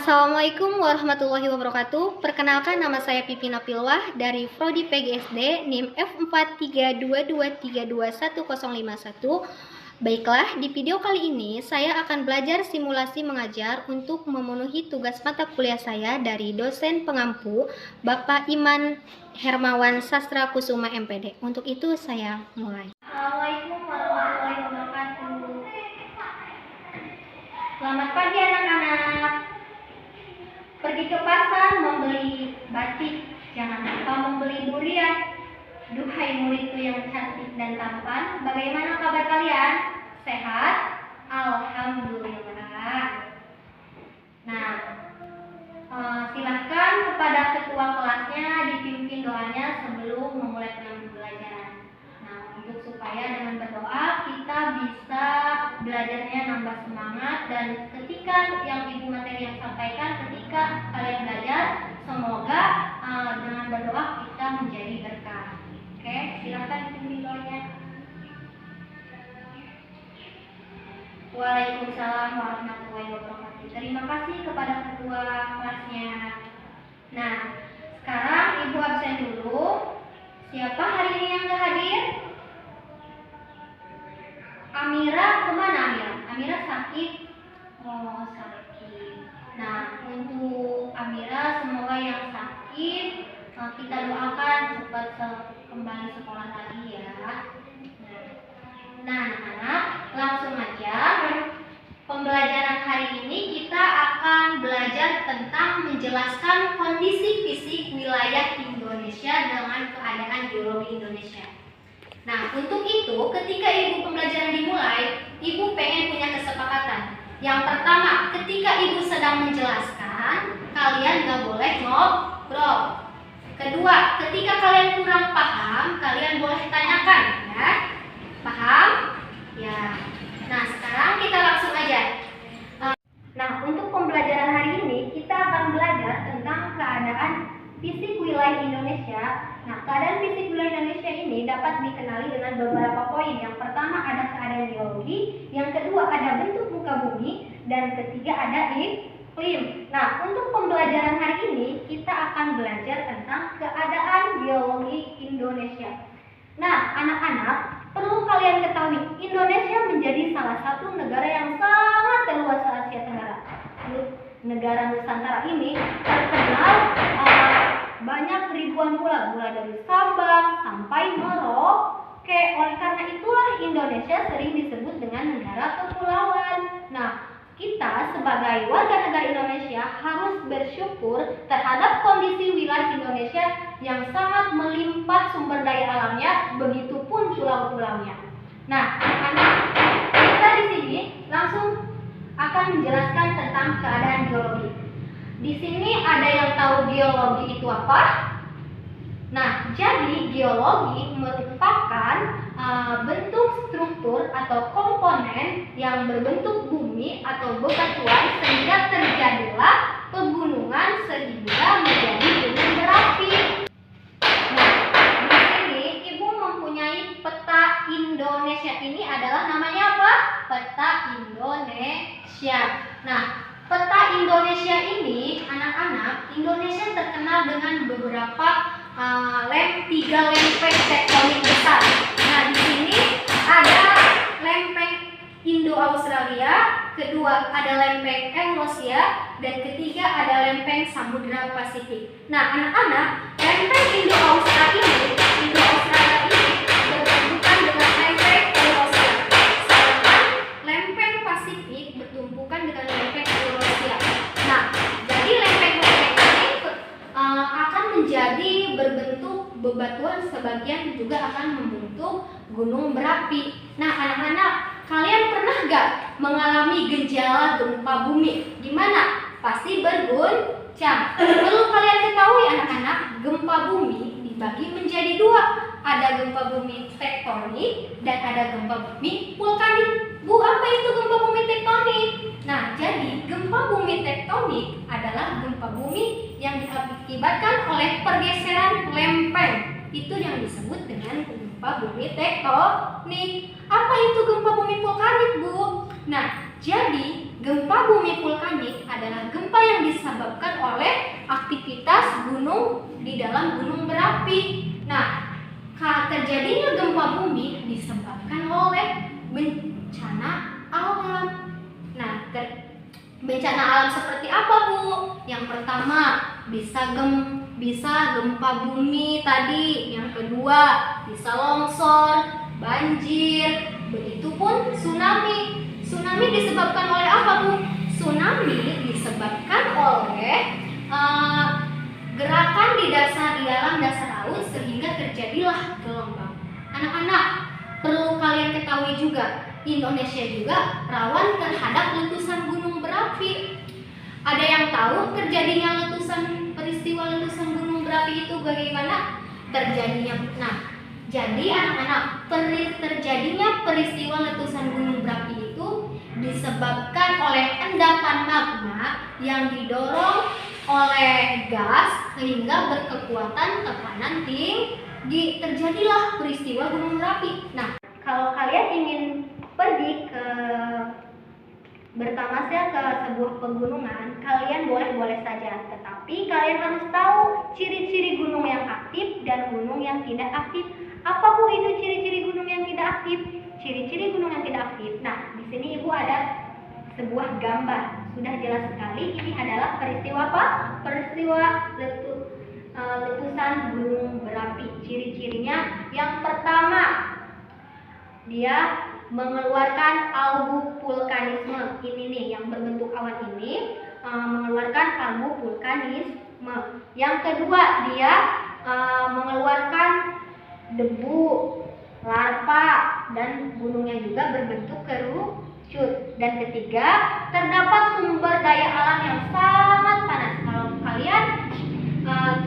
Assalamualaikum warahmatullahi wabarakatuh. Perkenalkan, nama saya Pipin Apilwah dari Prodi PGSD NIM F4322321051. Baiklah, di video kali ini saya akan belajar simulasi mengajar untuk memenuhi tugas mata kuliah saya dari dosen pengampu Bapak Iman Hermawan Sastra Kusuma MPD. Untuk itu saya mulai. Assalamualaikum warahmatullahi wabarakatuh. Selamat pagi anak-anak. Pergi ke pasar membeli batik, jangan lupa membeli durian. Duhai muridku yang cantik dan tampan, bagaimana kabar kalian? Sehat? Alhamdulillah. Nah, silahkan kepada ketua kelasnya dipimpin doanya sebelum memulai pembelajaran. Nah, untuk supaya dengan berdoa kita bisa belajarnya nambah semangat, dan ketika yang ibu materi yang sampaikan ketika kalian belajar, semoga dengan berdoa kita menjadi berkah. Oke, silakan dipimpin doanya. Waalaikumsalam warahmatullahi wabarakatuh. Terima kasih kepada ketua kelasnya. Nah, sekarang ibu absen dulu. Siapa hari ini yang gak hadir? Amira, kemana Amira? Amira sakit? Oh, sakit. Nah, untuk Amira, semoga yang sakit kita doakan cepat kembali sekolah lagi ya. Nah, anak-anak, langsung aja. Pembelajaran hari ini kita akan belajar tentang menjelaskan kondisi fisik wilayah Indonesia dengan keadaan geologi Indonesia. Nah, untuk itu, ketika ibu pembelajaran dimulai, ibu pengen punya kesepakatan. Yang pertama, ketika ibu sedang menjelaskan, kalian gak boleh ngobrol. Kedua, ketika kalian kurang paham, kalian boleh tanyakan, ya. Paham? Ya. Nah, sekarang kita langsung aja. Nah, untuk pembelajaran hari ini, kita akan belajar tentang keadaan fisik wilayah Indonesia. Nah, keadaan fisik wilayah Indonesia ini dapat dikenali dengan beberapa poin. Yang pertama ada keadaan geologi, yang kedua ada bentuk muka bumi, dan ketiga ada iklim. Nah, untuk pembelajaran hari ini kita akan belajar tentang keadaan geologi Indonesia. Nah, anak-anak, perlu kalian ketahui, Indonesia menjadi salah satu negara yang sangat terluas se Asia Tenggara. Negara Nusantara ini terkenal banyak ribuan pulau, mulai dari Sabang sampai Merauke. Oleh karena itulah Indonesia sering disebut dengan negara kepulauan. Nah, kita sebagai warga negara Indonesia harus bersyukur terhadap kondisi wilayah Indonesia yang sangat melimpah sumber daya alamnya, begitupun pulau-pulaunya. Nah, anak, kita di sini langsung akan menjelaskan tentang keadaan geologi. Di sini ada yang tahu geologi itu apa? Nah, jadi geologi merupakan bentuk struktur atau komponen yang berbentuk bumi atau bebatuan sehingga terjadilah pegunungan sehingga menjadi gunung berapi. Nah, di sini ibu mempunyai peta Indonesia. Ini adalah namanya apa? Peta Indonesia. Nah, peta Indonesia ini, anak-anak, Indonesia terkenal dengan beberapa tiga lempeng tektonik besar. Nah, di sini ada lempeng Indo-Australia, kedua ada lempeng Eurasia, dan ketiga ada lempeng Samudra Pasifik. Nah, anak-anak, lempeng Indo-Australia ini bertumpukan dengan lempeng Eurasia, sedangkan lempeng Pasifik bertumpukan dengan lempeng Eurasia. Nah, jadi lempeng-lempeng ini akan menjadi berbentuk bebatuan, sebagian juga akan membentuk gunung berapi. Nah, anak-anak, kalian pernah gak mengalami gejala gempa bumi? Gimana? Pasti berguncang. Perlu kalian ketahui anak-anak, gempa bumi dibagi menjadi dua. Ada gempa bumi tektonik dan ada gempa bumi vulkanik. Bu, apa itu gempa bumi tektonik? Nah, jadi gempa bumi tektonik adalah gempa bumi yang diakibatkan oleh pergeseran lempeng. Itu yang disebut dengan gempa bumi tektonik. Apa itu gempa bumi vulkanik, Bu? Nah, jadi Gempa bumi vulkanik adalah gempa yang disebabkan oleh aktivitas gunung di dalam gunung berapi. Nah, terjadinya gempa bumi disebabkan oleh bencana alam. Nah, bencana alam seperti apa, Bu? Yang pertama, bisa gempa bumi tadi. Yang kedua, bisa longsor, banjir, begitupun tsunami. Tsunami disebabkan oleh apa, Bu? Tsunami disebabkan oleh gerakan di dalam dasar laut sehingga terjadilah gelombang. Anak-anak, perlu kalian ketahui juga, Indonesia juga rawan terhadap letusan gunung berapi. Ada yang tahu terjadinya peristiwa letusan gunung berapi itu bagaimana terjadinya? Nah, jadi anak-anak, terjadinya peristiwa letusan gunung berapi itu disebabkan oleh endapan magma yang didorong oleh gas sehingga berkekuatan tekanan tinggi, terjadilah peristiwa gunung berapi. Nah, kalau kalian ingin pergi bertamasya ke sebuah pegunungan, kalian boleh saja, tetapi kalian harus tahu ciri-ciri gunung yang aktif dan gunung yang tidak aktif. Apa, Bu, itu ciri-ciri gunung yang tidak aktif? Ciri-ciri gunung yang tidak aktif. Nah, di sini Ibu ada sebuah gambar. Sudah jelas sekali ini adalah peristiwa apa? Peristiwa letusan gunung berapi. Ciri-cirinya yang pertama, dia mengeluarkan abu vulkanisme. Ini nih yang berbentuk awan ini mengeluarkan abu vulkanisme. Yang kedua, dia mengeluarkan debu, larva, dan gunungnya juga berbentuk kerucut. Dan ketiga, terdapat sumber daya alam yang sangat panas. Kalau kalian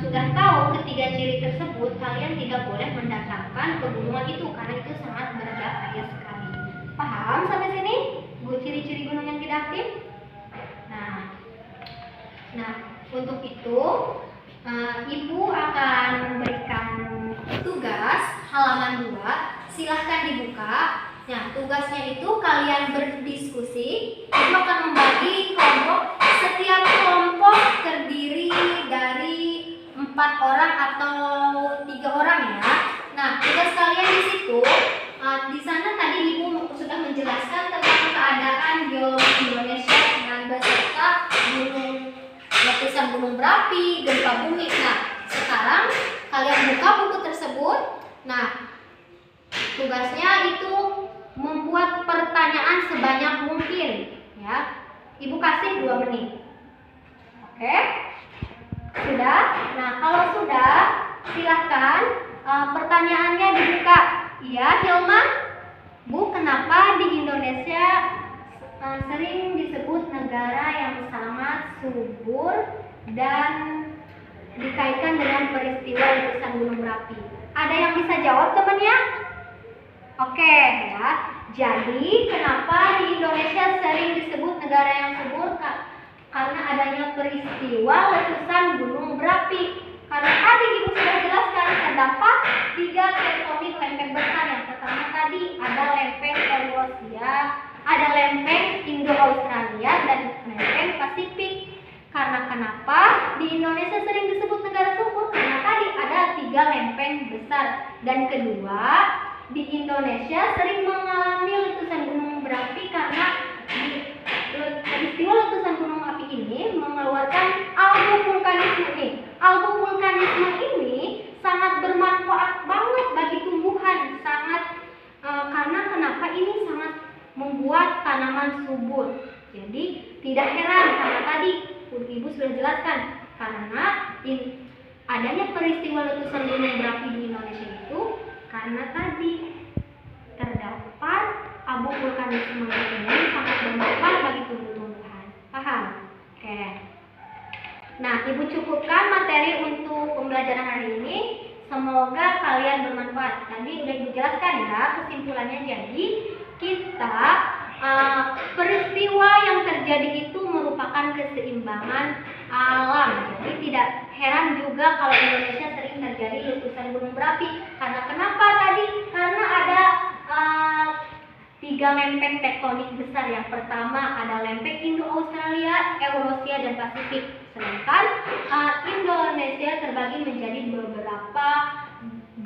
sudah tahu ketiga ciri tersebut, kalian tidak boleh mendatangkan pegunungan itu karena itu sangat berbahaya sekali. Paham sampai sini, Bu, ciri-ciri gunung yang tidak aktif? Nah, untuk itu Ibu akan memberikan tugas halaman 2. Silahkan dibuka. Nah, tugasnya itu kalian berdiskusi. Ibu akan membagi kelompok. Setiap kelompok terdiri dari 4 orang atau 3 orang ya. Nah, tugas kalian di situ, di sana tadi Ibu sudah menjelaskan tentang keadaan geologi Indonesia dan beserta letusan gunung berapi, gempa bumi. Nah, sekarang kalian buka buku tersebut. Nah, tugasnya itu membuat pertanyaan sebanyak mungkin ya. Ibu kasih 2 menit. Oke? Sudah? Nah, kalau sudah, silahkan pertanyaannya dibuka. Iya, Hilman? Bu, kenapa di Indonesia sering disebut negara yang sangat subur dan dikaitkan dengan peristiwa letusan gunung berapi? Ada yang bisa jawab temannya? Oke ya. Jadi kenapa di Indonesia sering disebut negara yang subur? Karena adanya peristiwa letusan gunung berapi. Karena tadi Ibu sudah jelaskan terdapat 3 tektonik lempeng besar. Yang pertama tadi ada lempeng Eurasia, ada lempeng Indo-Australia, dan lempeng Pasifik. Karena kenapa di Indonesia sering disebut negara subur? Karena tadi ada 3 lempeng besar. Dan kedua, di Indonesia sering mengalami letusan gunung berapi karena peristiwa letusan gunung api ini mengeluarkan abu vulkanisme. Abu vulkanisme ini sangat bermanfaat banget bagi tumbuhan, karena kenapa ini sangat membuat tanaman subur. Jadi tidak heran karena tadi Ibu sudah jelaskan, karena adanya peristiwa letusan gunung berapi di Indonesia itu karena tadi terdapat abu vulkanisme ini sangat bermanfaat bagi tumbuh-tumbuhan. Paham? Oke. Nah, Ibu cukupkan materi untuk pembelajaran hari ini. Semoga kalian bermanfaat. Tadi udah Ibu jelaskan ya kesimpulannya. Jadi peristiwa yang terjadi itu merupakan keseimbangan alam. Jadi tidak heran juga kalau Indonesia sering terjadi letusan gunung berapi. Karena kenapa tadi? Karena ada tiga lempeng tektonik besar. Yang pertama ada lempeng Indo-Australia, Eurasia, dan Pasifik. Sedangkan Indonesia terbagi menjadi beberapa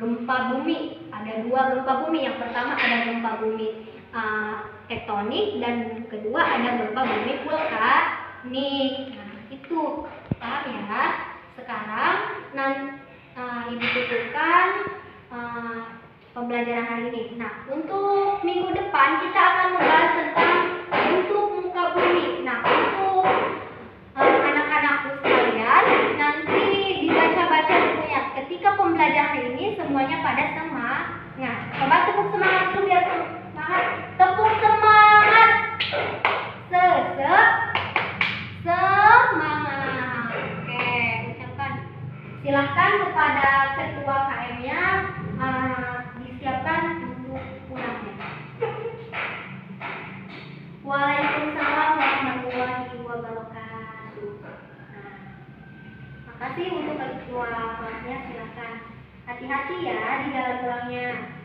gempa bumi. Ada dua gempa bumi. Yang pertama ada gempa bumi tektonik, dan kedua ada gempa bumi vulkanik. Nah, itu paham ya. Sekarang Ibu tutupkan pembelajaran hari ini. Nah, untuk minggu depan kita akan membahas tentang bentuk muka bumi. Nah, untuk anak-anakku sekalian, nanti dibaca-baca bukunya. Ketika pembelajaran ini semuanya pada semangat. Coba tepuk semangat dulu biar semangat. Tepuk semangat. Semangat. Oke, ucapkan. Silahkan kepada ketua KM-nya disiapkan untuk pulangnya. Waalaikumsalam warahmatullahi wabarakatuh. Makasih untuk ketua kelasnya, silahkan. Hati-hati ya di dalam pulangnya.